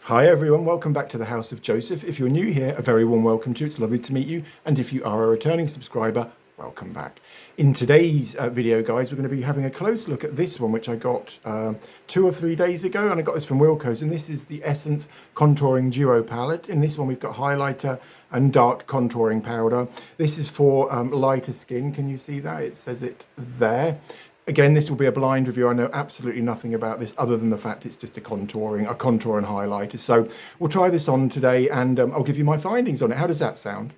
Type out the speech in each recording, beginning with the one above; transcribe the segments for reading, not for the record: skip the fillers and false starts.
Hi everyone, welcome back to the House of Joseph. If you're new here, a very warm welcome to you. It's lovely to meet you. And if you are a returning subscriber, welcome back. In today's video, guys, we're going to be having a close look at this one, which I got 2 or 3 days ago. And I got this from Wilko's. And this is the Essence Contouring Duo Palette. In this one, we've got highlighter and dark contouring powder. This is for lighter skin. Can you see that? It says it there. Again, this will be a blind review. I know absolutely nothing about this other than the fact it's just a contour and highlighter. So we'll try this on today and I'll give you my findings on it. How does that sound?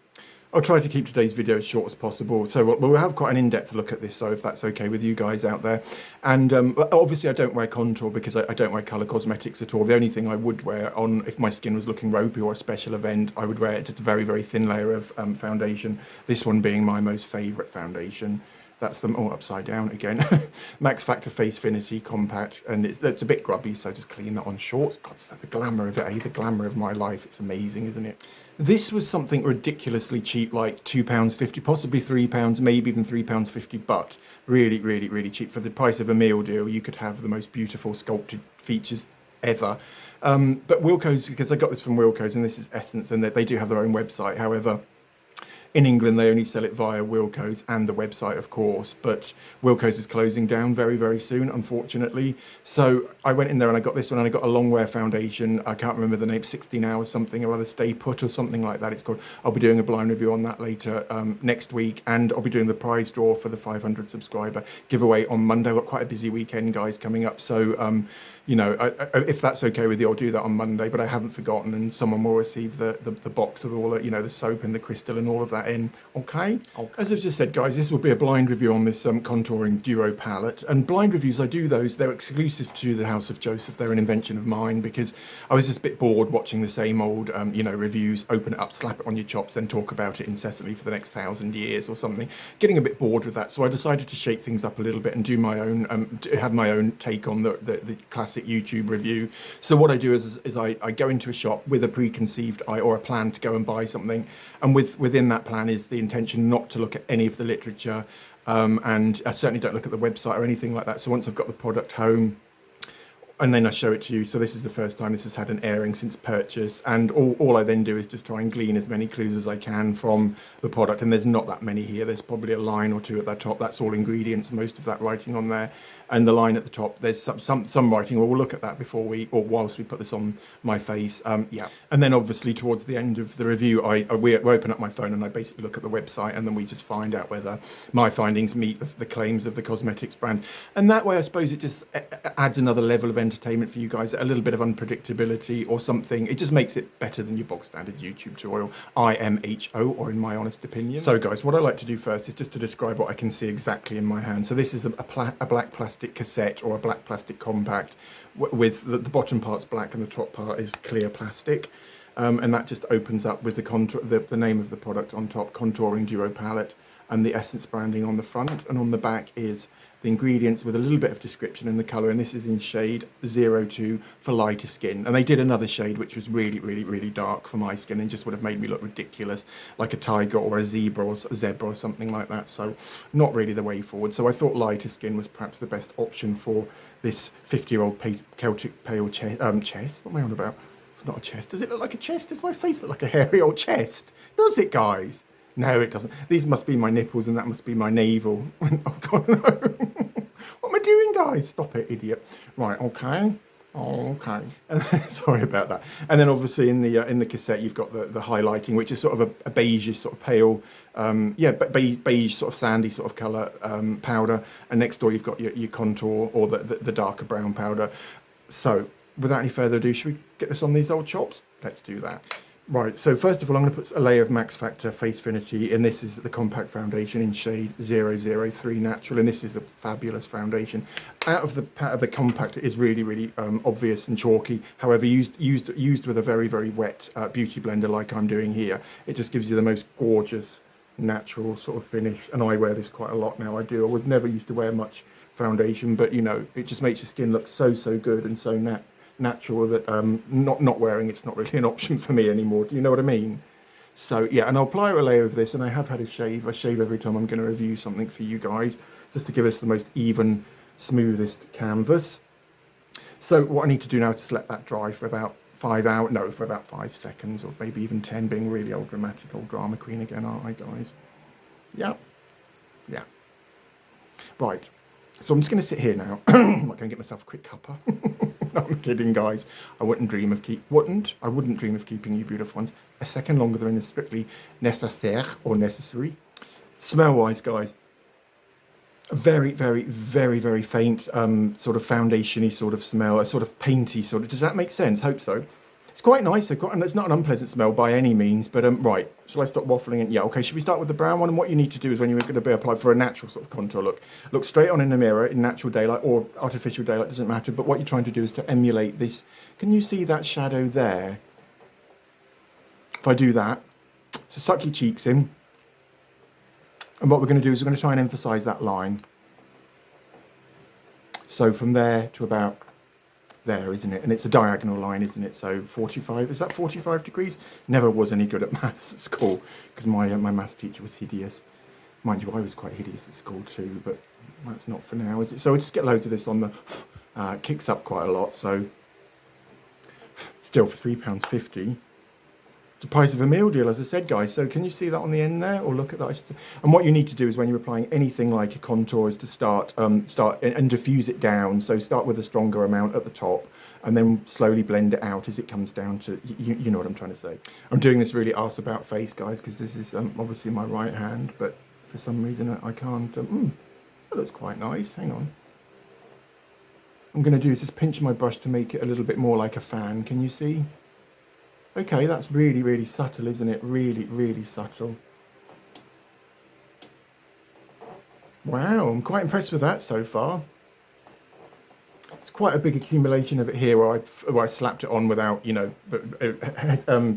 I'll try to keep today's video as short as possible. So we'll have quite an in-depth look at this, so if that's okay with you guys out there. And obviously I don't wear contour because I don't wear colour cosmetics at all. The only thing I would wear on, if my skin was looking ropey or a special event, I would wear just a very, very thin layer of foundation. This one being my most favourite foundation. That's them all upside down again. Max Factor Face Finity Compact, and it's a bit grubby, so just clean that on shorts. God, the glamour of it, eh? The glamour of my life. It's amazing, isn't it? This was something ridiculously cheap, like £2.50, possibly £3, maybe even £3.50, but really, really, really cheap. For the price of a meal deal, you could have the most beautiful sculpted features ever. But Wilko's, because I got this from Wilko's, and this is Essence, and they do have their own website. However, in England, they only sell it via Wilko's and the website, of course, but Wilko's is closing down very, very soon, unfortunately. So I went in there and I got this one, and I got a long wear foundation. I can't remember the name, 16 hours something or other, Stay Put or something like that it's called. I'll be doing a blind review on that later next week, and I'll be doing the prize draw for the 500 subscriber giveaway on Monday. I've got quite a busy weekend, guys, coming up, so you know, if that's okay with you, I'll do that on Monday, but I haven't forgotten, and someone will receive the box with all the, you know, the soap and the crystal and all of that in. Okay? As I've just said, guys, this will be a blind review on this contouring duo palette, and blind reviews, I do those, they're exclusive to the House of Joseph. They're an invention of mine because I was just a bit bored watching the same old, you know, reviews, open it up, slap it on your chops, then talk about it incessantly for the next 1,000 years or something. Getting a bit bored with that, so I decided to shake things up a little bit and do my own, have my own take on the classic YouTube review. So what I do is I go into a shop with a preconceived or a plan to go and buy something, and within that plan is the intention not to look at any of the literature, and I certainly don't look at the website or anything like that. So once I've got the product home, and then I show it to you. So this is the first time this has had an airing since purchase, and all I then do is just try and glean as many clues as I can from the product, and there's not that many here. There's probably a line or two at the top. That's all ingredients, most of that writing on there. And the line at the top, there's some writing. We'll look at that before whilst we put this on my face. Yeah. And then obviously towards the end of the review, we open up my phone and I basically look at the website, and then we just find out whether my findings meet the claims of the cosmetics brand. And that way, I suppose it just adds another level of entertainment for you guys, a little bit of unpredictability or something. It just makes it better than your bog standard YouTube tutorial, IMHO, or in my honest opinion. So guys, what I like to do first is just to describe what I can see exactly in my hand. So this is a black plastic cassette or a black plastic compact with the bottom part's black and the top part is clear plastic, and that just opens up with the name of the product on top, Contouring Duo Palette, and the Essence branding on the front, and on the back is the ingredients with a little bit of description in the colour, and this is in shade 02 for lighter skin. And they did another shade which was really, really, really dark for my skin and just would have made me look ridiculous, like a tiger or a zebra or something like that. So not really the way forward. So I thought lighter skin was perhaps the best option for this 50-year-old Celtic pale chest. What am I on about? It's not a chest. Does it look like a chest? Does my face look like a hairy old chest? Does it, guys? No, it doesn't. These must be my nipples and that must be my navel. Oh, God, no. What am I doing, guys? Stop it, idiot. Right, okay. Okay. Sorry about that. And then obviously in the cassette, you've got the highlighting, which is sort of a beige sort of pale, beige sort of sandy sort of colour powder. And next door, you've got your contour or the darker brown powder. So without any further ado, should we get this on these old chops? Let's do that. Right, so first of all, I'm going to put a layer of Max Factor Face Finity, and this is the compact foundation in shade 003 Natural, and this is a fabulous foundation. Out of the compact, it is really, really obvious and chalky. However, used with a very, very wet beauty blender like I'm doing here, it just gives you the most gorgeous, natural sort of finish. And I wear this quite a lot now. I do. I was never used to wear much foundation, but you know, it just makes your skin look so good and so natural that not wearing it's not really an option for me anymore. Do you know what I mean? So yeah, and I'll apply a layer of this, and I have had a shave. I shave every time I'm going to review something for you guys, just to give us the most even, smoothest canvas. So what I need to do now is just let that dry for about 5 hours, no, for about 5 seconds, or maybe even 10, being really old dramatic, old drama queen again, aren't I, guys? Yeah, yeah. Right, so I'm just going to sit here now. I'm not going to get myself a quick cuppa. No, I'm kidding, guys. I wouldn't dream of keeping you beautiful ones a second longer than is strictly nécessaire or necessary. Smell-wise, guys, a very, very, very, very faint sort of foundation-y sort of smell, a sort of painty sort of. Does that make sense? Hope so. It's quite nice. And it's not an unpleasant smell by any means, but right. Shall I stop waffling? And yeah, okay. Should we start with the brown one? And what you need to do is when you're going to be applied for a natural sort of contour look straight on in the mirror in natural daylight or artificial daylight, doesn't matter. But what you're trying to do is to emulate this. Can you see that shadow there? If I do that, so suck your cheeks in. And what we're going to do is we're going to try and emphasize that line. So from there to about there, isn't it? And it's a diagonal line, isn't it? So 45, is that 45 degrees? Never was any good at maths at school because my maths teacher was hideous. Mind you, I was quite hideous at school too, but that's not for now, is it? So we'll just get loads of this on the, kicks up quite a lot, so still for £3.50. The price of a meal deal, as I said, guys. So can you see that on the end there? Or look at that. And what you need to do is when you're applying anything like a contour is to start and diffuse it down. So start with a stronger amount at the top and then slowly blend it out as it comes down to, you know what I'm trying to say. I'm doing this really arse about face, guys, because this is obviously my right hand, but for some reason I can't. That looks quite nice. Hang on. I'm going to do is just pinch my brush to make it a little bit more like a fan. Can you see? Okay, that's really, really subtle, isn't it? Really, really subtle. Wow, I'm quite impressed with that so far. It's quite a big accumulation of it here where I slapped it on without, you know,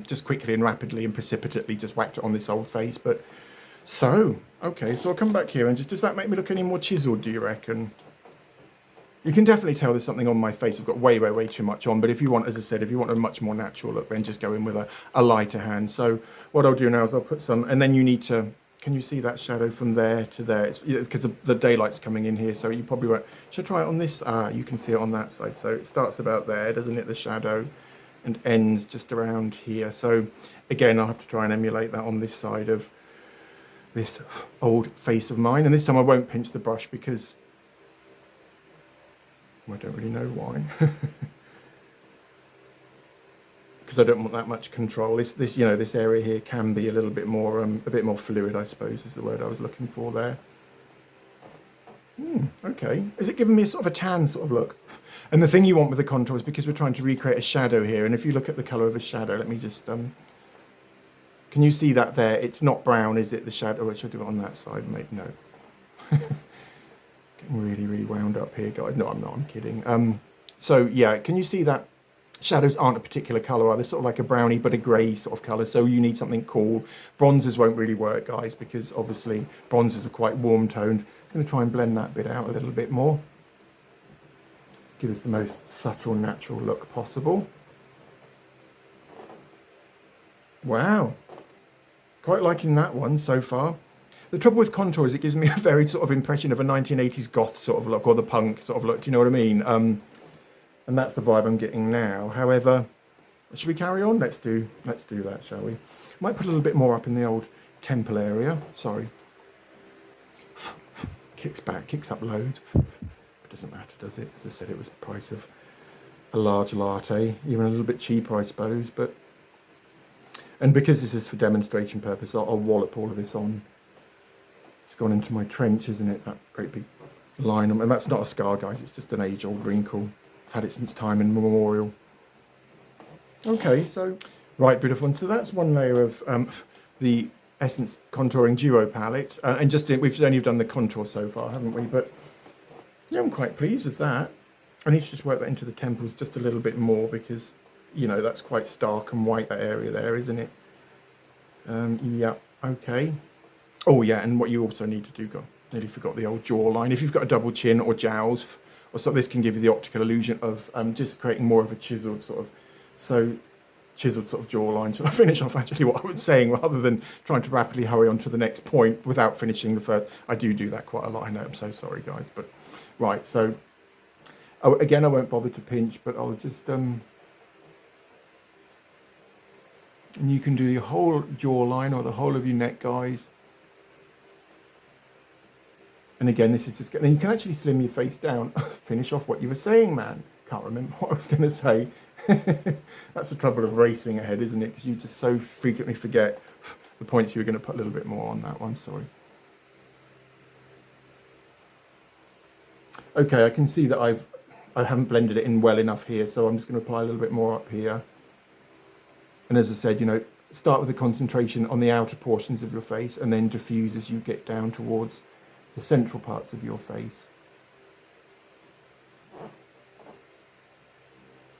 just quickly and rapidly and precipitately just whacked it on this old face. But so, okay, so I'll come back here and just, does that make me look any more chiseled, do you reckon? You can definitely tell there's something on my face. I've got way, way, way too much on. But if you want, as I said, if you want a much more natural look, then just go in with a lighter hand. So what I'll do now is I'll put some, and then you need to, can you see that shadow from there to there? It's because the daylight's coming in here, so you probably won't. Should I try it on this? You can see it on that side. So it starts about there, doesn't it, the shadow, and ends just around here. So again, I'll have to try and emulate that on this side of this old face of mine. And this time I won't pinch the brush because I don't really know why. Because I don't want that much control. This you know, this area here can be a little bit more fluid, I suppose, is the word I was looking for there. Okay. Is it giving me a sort of a tan sort of look? And the thing you want with the contour is because we're trying to recreate a shadow here, and if you look at the colour of a shadow, let me just can you see that there? It's not brown, is it, the shadow? Or should I do it on that side, mate? No. Really, really wound up here, guys. No, I'm not, I'm kidding. So yeah, can you see that shadows aren't a particular colour, are they? Sort of like a brownie but a grey sort of colour, so you need something cool. Bronzers won't really work, guys, because obviously bronzers are quite warm toned. I'm going to try and blend that bit out a little bit more. Give us the most subtle, natural look possible. Wow. Quite liking that one so far. The trouble with contour is it gives me a very sort of impression of a 1980s goth sort of look, or the punk sort of look, do you know what I mean? And that's the vibe I'm getting now. However, should we carry on? Let's do that, shall we? Might put a little bit more up in the old temple area. Sorry. Kicks up loads. It doesn't matter, does it? As I said, it was the price of a large latte, even a little bit cheaper, I suppose. And because this is for demonstration purpose, I'll wallop all of this on. It's gone into my trench, isn't it? That great big line. And that's not a scar, guys. It's just an age-old wrinkle. I've had it since time immemorial. Okay, so, right, beautiful one. So that's one layer of the Essence Contouring Duo palette. And we've only done the contour so far, haven't we? But, yeah, I'm quite pleased with that. I need to just work that into the temples just a little bit more because, you know, that's quite stark and white, that area there, isn't it? Yeah, okay. Oh yeah, and what you also need to do, God, nearly forgot the old jawline. If you've got a double chin or jowls, or something, this can give you the optical illusion of just creating more of a chiseled sort of jawline. Should I finish off actually what I was saying rather than trying to rapidly hurry on to the next point without finishing the first? I do that quite a lot. I know. I'm so sorry, guys. But right, so again, I won't bother to pinch, but I'll just And you can do your whole jawline or the whole of your neck, guys. And again, this is just getting, and you can actually slim your face down. Finish off what you were saying, man. Can't remember what I was going to say. That's the trouble of racing ahead, isn't it? Because you just so frequently forget the points you were going to put a little bit more on that one. Sorry. Okay, I can see that I haven't blended it in well enough here, so I'm just going to apply a little bit more up here. And as I said, you know, start with the concentration on the outer portions of your face and then diffuse as you get down towards the central parts of your face.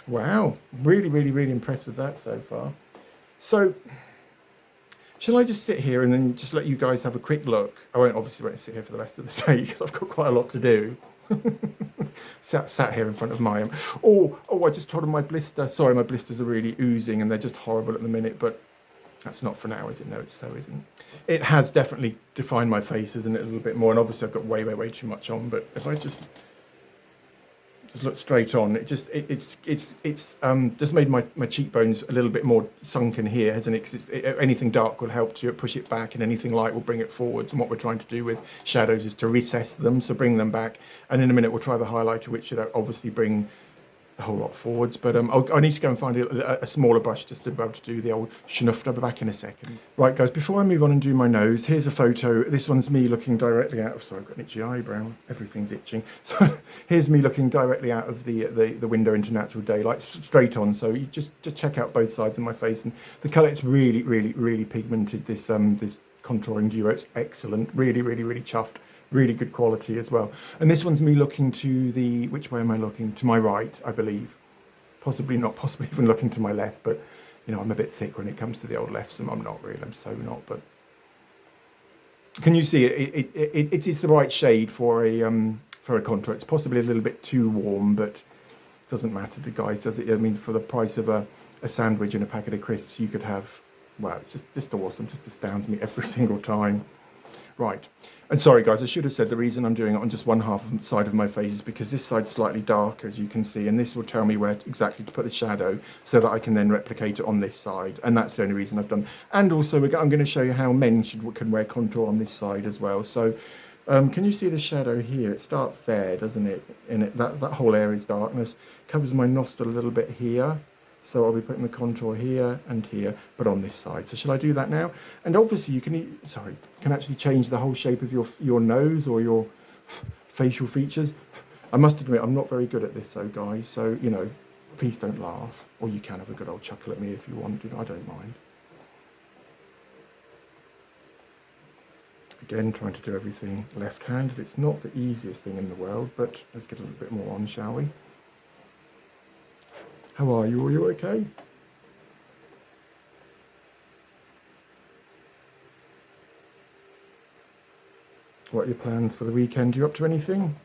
Wow, really, really, really impressed with that so far. So, shall I just sit here and then just let you guys have a quick look? I won't sit here for the rest of the day because I've got quite a lot to do. sat here in front of my oh, I just told him my blister. Sorry, my blisters are really oozing and they're just horrible at the minute, but that's not for now, is it? No, it so isn't. It has definitely defined my face, isn't it, a little bit more? And obviously I've got way, way, way too much on, but if I just look straight on, it's just made my cheekbones a little bit more sunken here, hasn't it? Because anything dark will help to push it back, and anything light will bring it forwards. And what we're trying to do with shadows is to recess them, so bring them back. And in a minute we'll try the highlighter, which should obviously bring a whole lot forwards, but I need to go and find a smaller brush just to be able to do the old schnuff. I'll be back in a second. Right, guys, before I move on and do my nose, here's a photo. This one's me looking directly out of, sorry, I've got an itchy eyebrow, everything's itching. So here's me looking directly out of the window into natural daylight, straight on. So you just check out both sides of my face, and the colour, it's really, really, really pigmented, this contouring duo. It's excellent, really, really, really chuffed. Really good quality as well. And this one's me looking to the, which way am I looking? To my right, I believe. Possibly not, possibly even looking to my left, but you know, I'm a bit thick when it comes to the old left, so I'm not really, I'm so not, but can you see it? It is the right shade for a contour. It's possibly a little bit too warm, but it doesn't matter to guys, does it? I mean, for the price of a sandwich and a packet of crisps, you could have, wow, it's just awesome, just astounds me every single time. Right, and sorry guys, I should have said the reason I'm doing it on just one side of my face is because this side's slightly darker, as you can see, and this will tell me where exactly to put the shadow so that I can then replicate it on this side, and that's the only reason I've done. And also I'm going to show you how men can wear contour on this side as well. So can you see the shadow here? It starts there, doesn't it? And that whole area is darkness, covers my nostril a little bit here. So I'll be putting the contour here and here, but on this side. So shall I do that now? And obviously you can actually change the whole shape of your nose or your facial features. I must admit, I'm not very good at this, so guys. So, you know, please don't laugh. Or you can have a good old chuckle at me if you want. I don't mind. Again, trying to do everything left-handed. It's not the easiest thing in the world, but let's get a little bit more on, shall we? How are you? Are you okay? What are your plans for the weekend? Are you up to anything?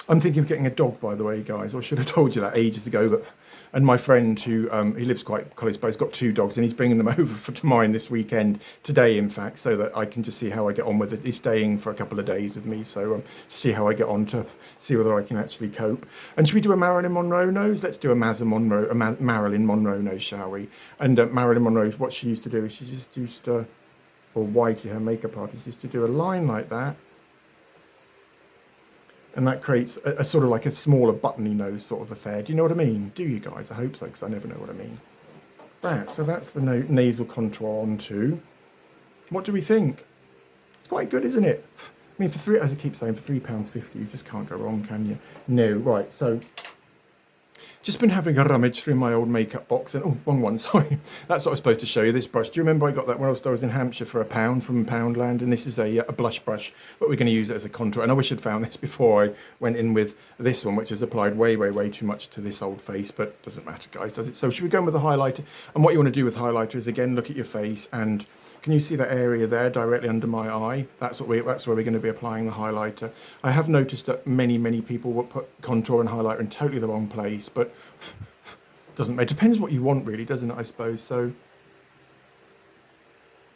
I'm thinking of getting a dog, by the way, guys. Or I should have told you that ages ago. But and my friend who he lives quite close by, he's got 2 dogs, and he's bringing them over to mine this weekend, today in fact, so that I can just see how I get on with it. He's staying for a couple of days with me, so see how I get on, to see whether I can actually cope. And should we do a Marilyn Monroe nose? Let's do a Marilyn Monroe nose, shall we? And Marilyn Monroe, what she used to do is she just used to, or Whitey, her makeup artist, used to do a line like that. And that creates a sort of like a smaller buttony nose sort of affair. Do you know what I mean? Do you guys? I hope so, because I never know what I mean. Right, so that's the nasal contour on too. What do we think? It's quite good, isn't it? I mean, as I keep saying, for £3.50, you just can't go wrong, can you? No, right, so just been having a rummage through my old makeup box, and oh, wrong one, sorry. That's what I was supposed to show you, this brush. Do you remember I got that when I was in Hampshire for £1 from Poundland? And this is a blush brush, but we're going to use it as a contour. And I wish I'd found this before I went in with this one, which has applied way, way, way too much to this old face, but doesn't matter, guys, does it? So should we go in with the highlighter? And what you want to do with highlighter is, again, look at your face, and can you see that area there directly under my eye? That's where we're going to be applying the highlighter. I have noticed that many people will put contour and highlighter in totally the wrong place, but doesn't matter. It depends what you want, really, doesn't it, I suppose? So,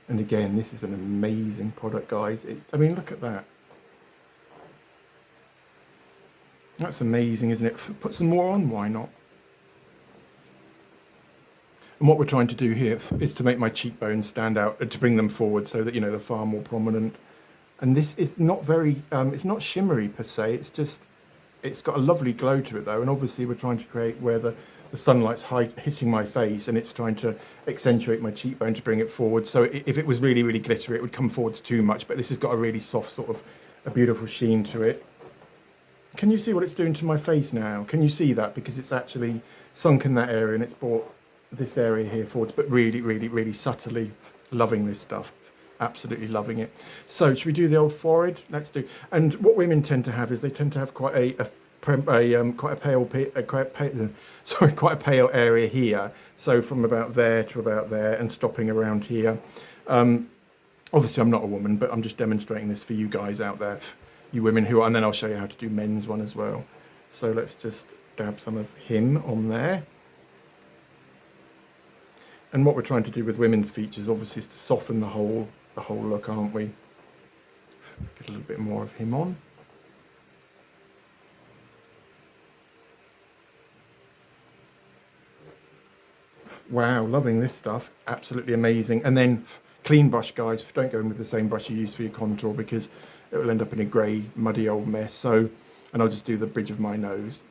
and again, this is an amazing product, guys. I mean, look at that. That's amazing, isn't it? Put some more on, why not? And what we're trying to do here is to make my cheekbones stand out, to bring them forward so that, you know, they're far more prominent. And this is not very, it's not shimmery per se, it's just, it's got a lovely glow to it though. And obviously we're trying to create where the sunlight's hitting my face and it's trying to accentuate my cheekbone to bring it forward. So if it was really, really glittery, it would come forwards too much, but this has got a really soft sort of, a beautiful sheen to it. Can you see what it's doing to my face now? Can you see that? Because it's actually sunk in that area and it's brought this area here forwards, but really, really, really subtly. Loving this stuff. Absolutely loving it. So should we do the old forehead? Let's do. And what women tend to have is they tend to have quite quite a pale area here. So from about there to about there and stopping around here. Obviously I'm not a woman, but I'm just demonstrating this for you guys out there, you women who are, and then I'll show you how to do men's one as well. So let's just dab some of him on there. And what we're trying to do with women's features obviously is to soften the whole look, aren't we? Get a little bit more of him on. Wow, loving this stuff. Absolutely amazing. And then clean brush, guys. Don't go in with the same brush you use for your contour because it will end up in a grey, muddy old mess. So, and I'll just do the bridge of my nose.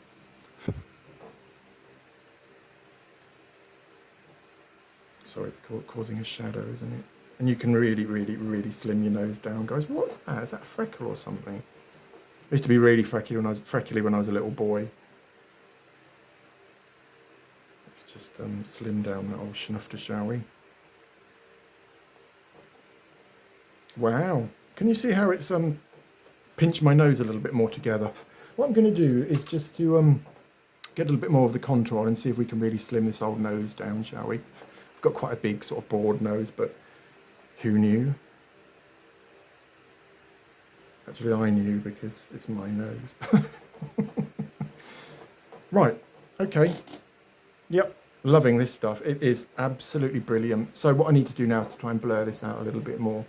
Sorry, it's causing a shadow, isn't it? And you can really, really, really slim your nose down, guys. What's that? Is that a freckle or something? I used to be really freckly when I was a little boy. Let's just slim down that old schnufter, shall we? Wow. Can you see how it's pinched my nose a little bit more together? What I'm going to do is just to get a little bit more of the contour and see if we can really slim this old nose down, shall we? I've got quite a big sort of broad nose, but who knew? Actually, I knew because it's my nose. Right, okay. Yep, loving this stuff. It is absolutely brilliant. So what I need to do now is to try and blur this out a little bit more.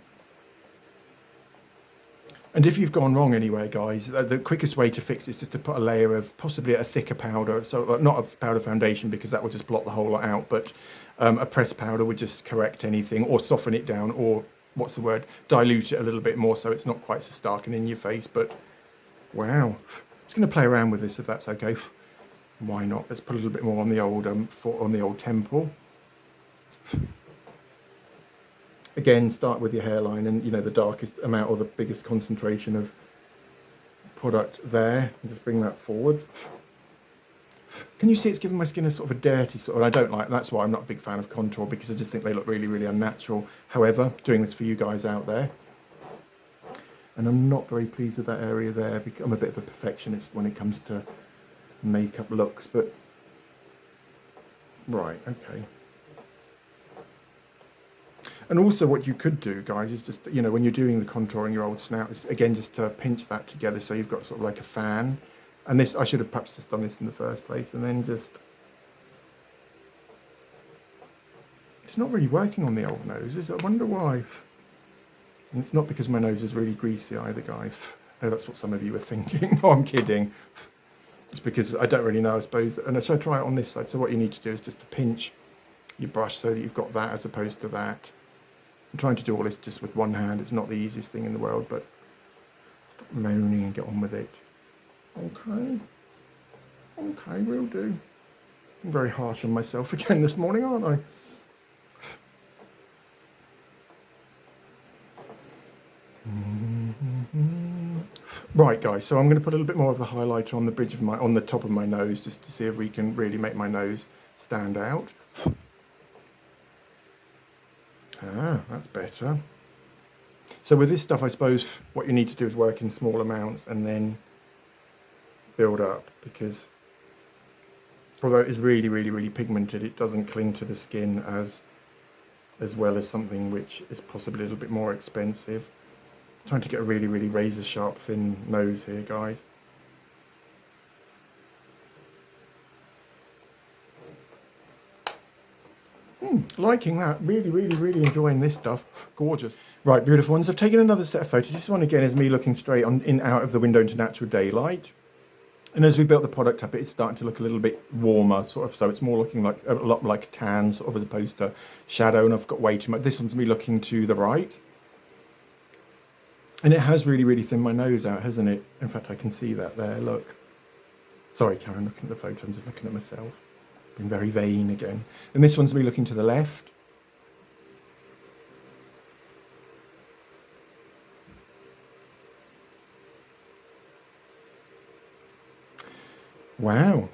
And if you've gone wrong anyway, guys, the quickest way to fix it is just to put a layer of possibly a thicker powder. So not a powder foundation because that would just blot the whole lot out, but a pressed powder would just correct anything or soften it down or, what's the word, dilute it a little bit more so it's not quite so stark and in your face. But wow, I'm just going to play around with this if that's okay. Why not? Let's put a little bit more on the old temple. Again, start with your hairline and, you know, the darkest amount or the biggest concentration of product there. And just bring that forward. Can you see it's giving my skin a sort of a dirty sort of, I don't like, that's why I'm not a big fan of contour because I just think they look really, really unnatural. However, doing this for you guys out there. And I'm not very pleased with that area there because I'm a bit of a perfectionist when it comes to makeup looks, but right, okay. And also what you could do, guys, is just, you know, when you're doing the contouring your old snout, is again just to pinch that together so you've got sort of like a fan. And this, I should have perhaps just done this in the first place, and then just, it's not really working on the old nose, is it? I wonder why. And it's not because my nose is really greasy either, guys. I know that's what some of you are thinking. Oh, I'm kidding. It's because I don't really know, I suppose. And so I try it on this side. So what you need to do is just to pinch your brush so that you've got that as opposed to that. I'm trying to do all this just with one hand. It's not the easiest thing in the world, but stop moaning and get on with it. Okay. Okay, will do. I'm very harsh on myself again this morning, aren't I? Right, guys, so I'm going to put a little bit more of the highlighter on the bridge of on the top of my nose just to see if we can really make my nose stand out. Ah, that's better. So with this stuff, I suppose what you need to do is work in small amounts and then build up, because although it is really, really, really pigmented, it doesn't cling to the skin as well as something which is possibly a little bit more expensive. I'm trying to get a really, really razor sharp thin nose here, guys. Liking that. Really, really, really enjoying this stuff. Gorgeous. Right, beautiful ones. I've taken another set of photos. This one again is me looking straight on out of the window into natural daylight. And as we built the product up, it's starting to look a little bit warmer, sort of. So it's more looking like a lot like a tan, sort of, as opposed to shadow. And I've got way too much. This one's me looking to the right. And it has really, really thinned my nose out, hasn't it? In fact, I can see that there, look. Sorry, Karen, looking at the photo, I'm just looking at myself. Being very vain again. And this one's me looking to the left. Wow.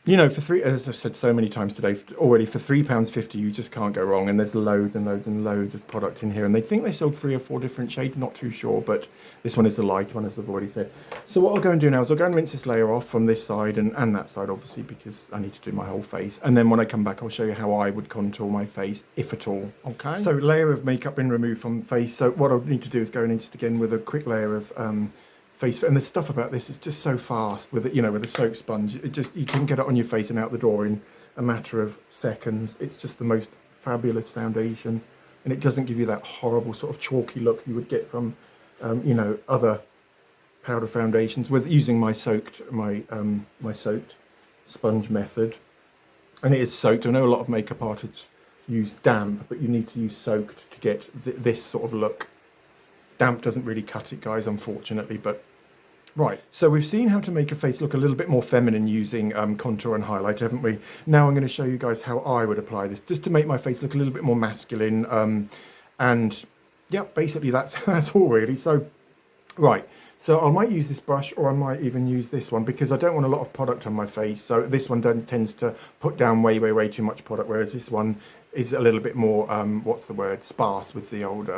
You know, as I've said so many times today already, for £3.50 you just can't go wrong. And there's loads and loads and loads of product in here. And they think they sold 3 or 4 different shades, not too sure, but this one is the light one, as I've already said. So what I'll go and do now is I'll go and rinse this layer off from this side and that side, obviously, because I need to do my whole face. And then when I come back, I'll show you how I would contour my face, if at all. Okay. So layer of makeup been removed from the face. So what I'll need to do is go in just again with a quick layer of face, and the stuff about this is just so fast with it, you know, with a soap sponge. It just, you can get it on your face and out the door in a matter of seconds. It's just the most fabulous foundation, and it doesn't give you that horrible sort of chalky look you would get from you know, other powder foundations with using my soaked sponge method. And it is soaked. I know a lot of makeup artists use damp, but you need to use soaked to get this sort of look. Damp doesn't really cut it, guys, unfortunately, but right. So we've seen how to make a face look a little bit more feminine using contour and highlight, haven't we? Now I'm going to show you guys how I would apply this, just to make my face look a little bit more masculine. And yeah, basically that's all really. So, right. So I might use this brush, or I might even use this one, because I don't want a lot of product on my face. So this one tends to put down way, way, way too much product, whereas this one is a little bit more, what's the word, sparse with the old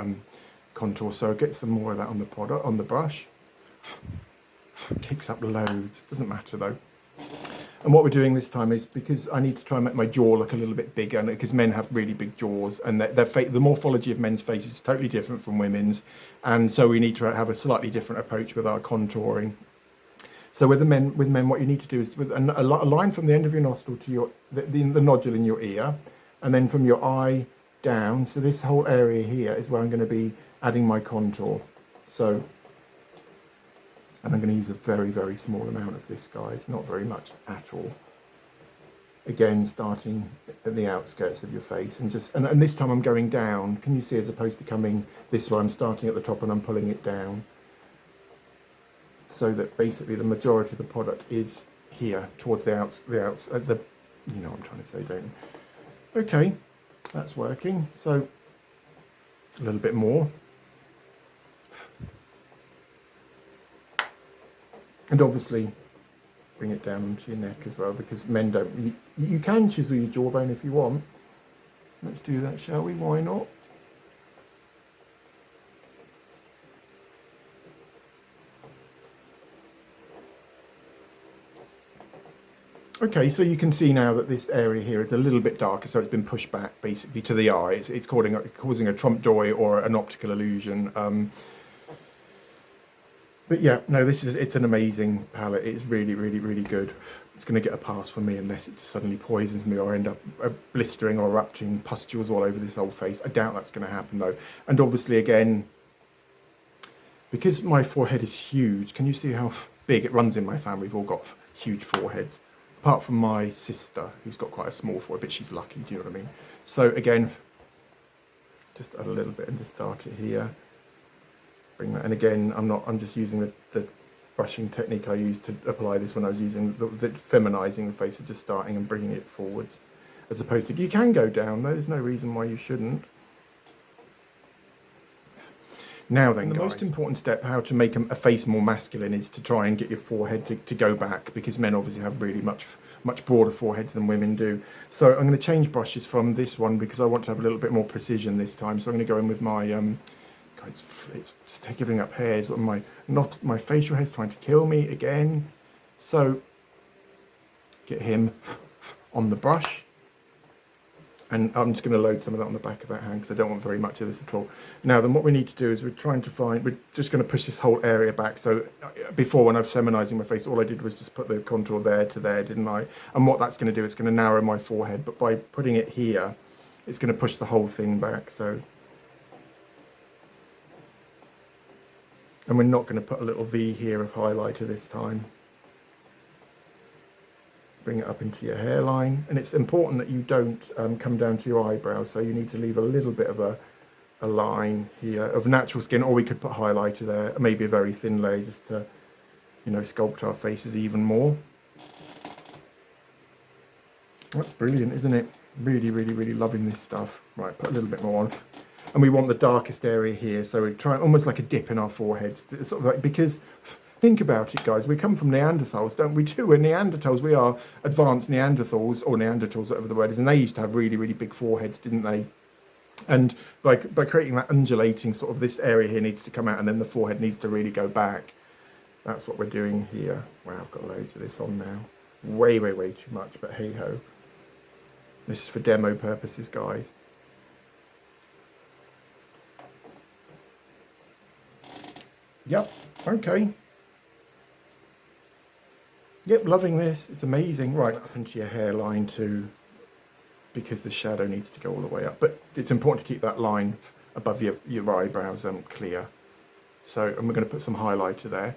contour. So get some more of that on the product, on the brush. Kicks up loads, doesn't matter though. And what we're doing this time is, because I need to try and make my jaw look a little bit bigger, because men have really big jaws, and the morphology of men's faces is totally different from women's, and so we need to have a slightly different approach with our contouring. So with men, what you need to do is with a line from the end of your nostril to the nodule in your ear, and then from your eye down. So this whole area here is where I'm going to be adding my contour. So, and I'm going to use a very, very small amount of this, guys, not very much at all. Again, starting at the outskirts of your face, and this time I'm going down. Can you see, as opposed to coming this way, I'm starting at the top and I'm pulling it down, so that basically the majority of the product is here towards you know what I'm trying to say, don't you? Okay, that's working. So a little bit more. And obviously bring it down onto your neck as well, because men don't, you can chisel your jawbone if you want. Let's do that, shall we? Why not? Okay, so you can see now that this area here is a little bit darker, so it's been pushed back basically to the eye. It's causing a trompe d'oeil or an optical illusion. But yeah, no, it's an amazing palette. It's really, really, really good. It's going to get a pass from me unless it just suddenly poisons me or end up blistering or erupting pustules all over this whole face. I doubt that's going to happen though. And obviously, again, because my forehead is huge, can you see how big it runs in my family? We've all got huge foreheads, apart from my sister, who's got quite a small forehead, but she's lucky, do you know what I mean? So again, just add a little bit and just start it here. Bring that, and again, I'm just using the brushing technique I used to apply this when I was using the feminizing the face, of just starting and bringing it forwards, as opposed to, you can go down, there's no reason why you shouldn't. Now then, the most important step how to make a face more masculine is to try and get your forehead to go back, because men obviously have really much broader foreheads than women do. So I'm going to change brushes from this one, because I want to have a little bit more precision this time. So I'm going to go in with my it's just giving up hairs on my facial hair's trying to kill me again. So get him on the brush, and I'm just going to load some of that on the back of that hand, because I don't want very much of this at all. Now then, what we need to do is we're just going to push this whole area back. So before, when I was feminizing my face, all I did was just put the contour there to there, didn't I? And what that's going to do, it's going to narrow my forehead, but by putting it here, it's going to push the whole thing back. So, and we're not going to put a little V here of highlighter this time. bring it up into your hairline. And it's important that you don't come down to your eyebrows, so you need to leave a little bit of a line here of natural skin, or we could put highlighter there, maybe a very thin layer just to, you know, sculpt our faces even more. That's brilliant, isn't it? Really, really, really loving this stuff. Right, put a little bit more on. And we want the darkest area here, so we try almost like a dip in our foreheads. It's sort of like, because think about it, guys, we come from Neanderthals, don't we? Too. We're Neanderthals, we are advanced Neanderthals, or Neanderthals, whatever the word is, and they used to have really, really big foreheads, didn't they? And by creating that undulating sort of, this area here needs to come out, and then the forehead needs to really go back. That's what we're doing here. Wow, I've got loads of this on now. Way, way, way too much, but hey ho. This is for demo purposes, guys. Yep, okay. Yep, loving this. It's amazing. Right, up into your hairline too, because the shadow needs to go all the way up. But it's important to keep that line above your eyebrows clear. So, and we're going to put some highlighter there.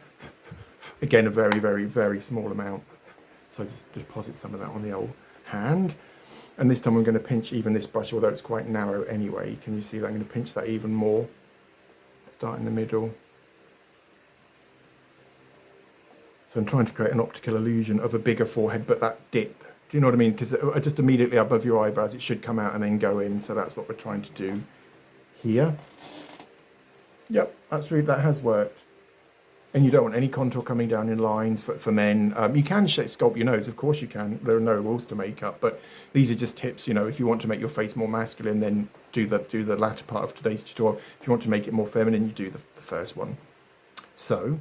Again, a very, very, very small amount. So just deposit some of that on the old hand. And this time I'm going to pinch even this brush, although it's quite narrow anyway. Can you see that? I'm going to pinch that even more. Start in the middle. So I'm trying to create an optical illusion of a bigger forehead, but that dip. Do you know what I mean? Because just immediately above your eyebrows, it should come out and then go in. So that's what we're trying to do here. Yep, that has worked. And you don't want any contour coming down in lines for men. You can sculpt your nose, of course you can. There are no rules to makeup, but these are just tips. You know, if you want to make your face more masculine, then do the latter part of today's tutorial. If you want to make it more feminine, you do the first one. So,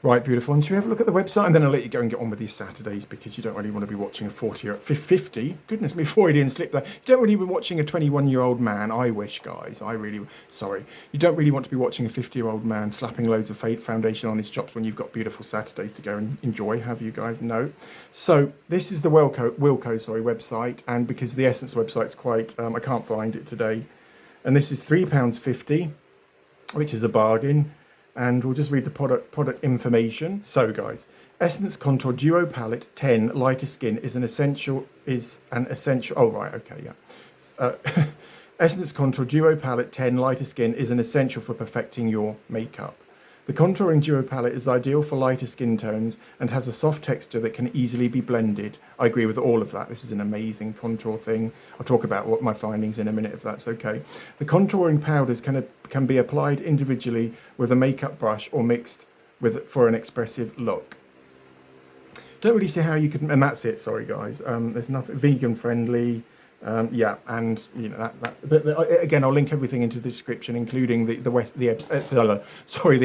right, beautiful. And should we have a look at the website? And then I'll let you go and get on with these Saturdays, because you don't really want to be watching a 40 or 50. Goodness me, Freudian slip there. You don't really be watching a 21-year-old man. I wish, guys. Sorry. You don't really want to be watching a 50-year-old man slapping loads of foundation on his chops when you've got beautiful Saturdays to go and enjoy, have you guys? No. So this is the Wilko website. And because the Essence website's quite, I can't find it today. And this is £3.50, which is a bargain. And we'll just read the product information. So, guys, Essence Contour Duo Palette 10 Lighter Skin is an essential. Oh, right, okay, yeah. Essence Contour Duo Palette 10 Lighter Skin is an essential for perfecting your makeup. The contouring duo palette is ideal for lighter skin tones and has a soft texture that can easily be blended. I agree with all of that. This is an amazing contour thing. I'll talk about what my findings in a minute, if that's okay. The contouring powders can be applied individually with a makeup brush or mixed for an expressive look. Don't really see how you could, and that's it. Sorry, guys. There's nothing vegan friendly. Yeah, and you know but again, I'll link everything into the description, including the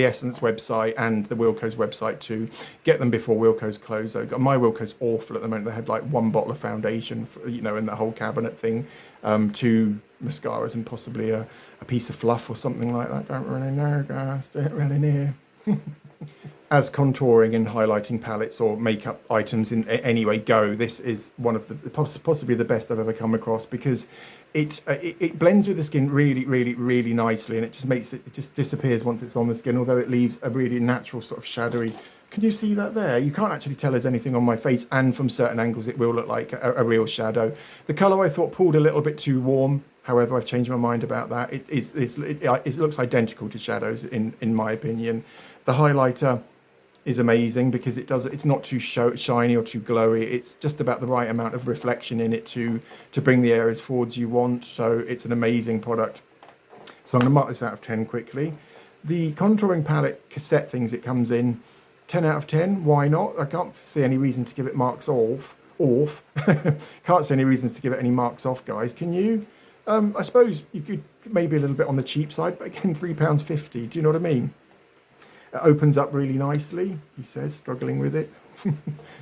Essence website and the Wilko's website too. Get them before Wilko's close. Though my Wilko's awful at the moment. They had like one bottle of foundation, in the whole cabinet thing, 2 mascaras and possibly a piece of fluff or something like that. Don't really know, guys. Don't really know. As contouring and highlighting palettes or makeup items in any way go, this is one of the possibly the best I've ever come across, because it blends with the skin really, really, really nicely, and it just disappears once it's on the skin, although it leaves a really natural sort of shadowy. Can you see that there? You can't actually tell there's anything on my face, and from certain angles it will look like a real shadow. The colour I thought pulled a little bit too warm. However, I've changed my mind about that. It looks identical to shadows in my opinion. The highlighter is amazing because it's not too shiny or too glowy. It's just about the right amount of reflection in it to bring the areas forwards you want. So it's an amazing product. So I'm going to mark this out of 10 quickly. The contouring palette cassette things it comes in, 10 out of 10. Why not? I can't see any reason to give it marks off. Can't see any reasons to give it any marks off, guys. Can you? I suppose you could maybe a little bit on the cheap side, but again, £3.50. Do you know what I mean? It opens up really nicely, he says, struggling with it.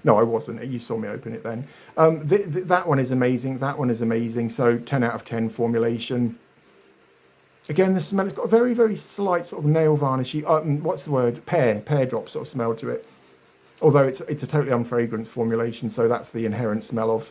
No, I wasn't. You saw me open it then. That one is amazing. That one is amazing. So 10 out of 10 formulation. Again, the smell, it's got a very, very slight sort of nail varnishy, what's the word? Pear drop sort of smell to it. Although it's a totally unfragrant formulation, so that's the inherent smell of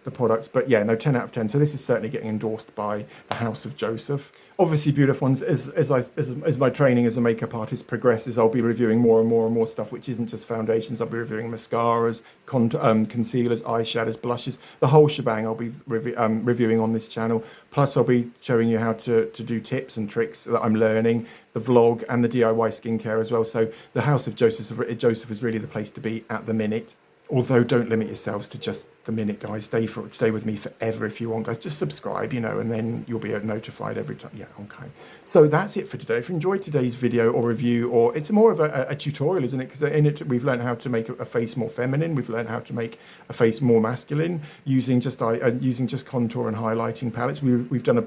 the products. But yeah, no, 10 out of 10. So this is certainly getting endorsed by the House of Joseph. Obviously, beautiful ones. As my training as a makeup artist progresses, I'll be reviewing more and more and more stuff, which isn't just foundations. I'll be reviewing mascaras, concealers, eyeshadows, blushes, the whole shebang. I'll be reviewing on this channel. Plus, I'll be showing you how to do tips and tricks that I'm learning, the vlog and the DIY skincare as well. So the House of Joseph is really the place to be at the minute. Although don't limit yourselves to just the minute, guys. Stay with me forever if you want, guys. Just subscribe, and then you'll be notified every time. Yeah, okay. So that's it for today. If you enjoyed today's video or review, or it's more of a tutorial, isn't it? Because in it we've learned how to make a face more feminine. We've learned how to make a face more masculine using just contour and highlighting palettes. We've done a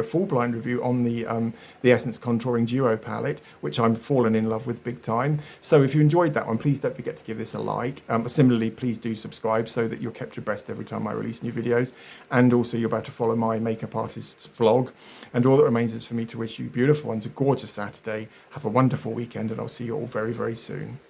full blind review on the Essence Contouring Duo palette, which I'm fallen in love with big time. So if you enjoyed that one, please don't forget to give this a like. Similarly, please do subscribe so that you're kept abreast every time I release new videos, and also you're about to follow my makeup artist's vlog. And all that remains is for me to wish you beautiful ones a gorgeous Saturday. Have a wonderful weekend, and I'll see you all very, very soon.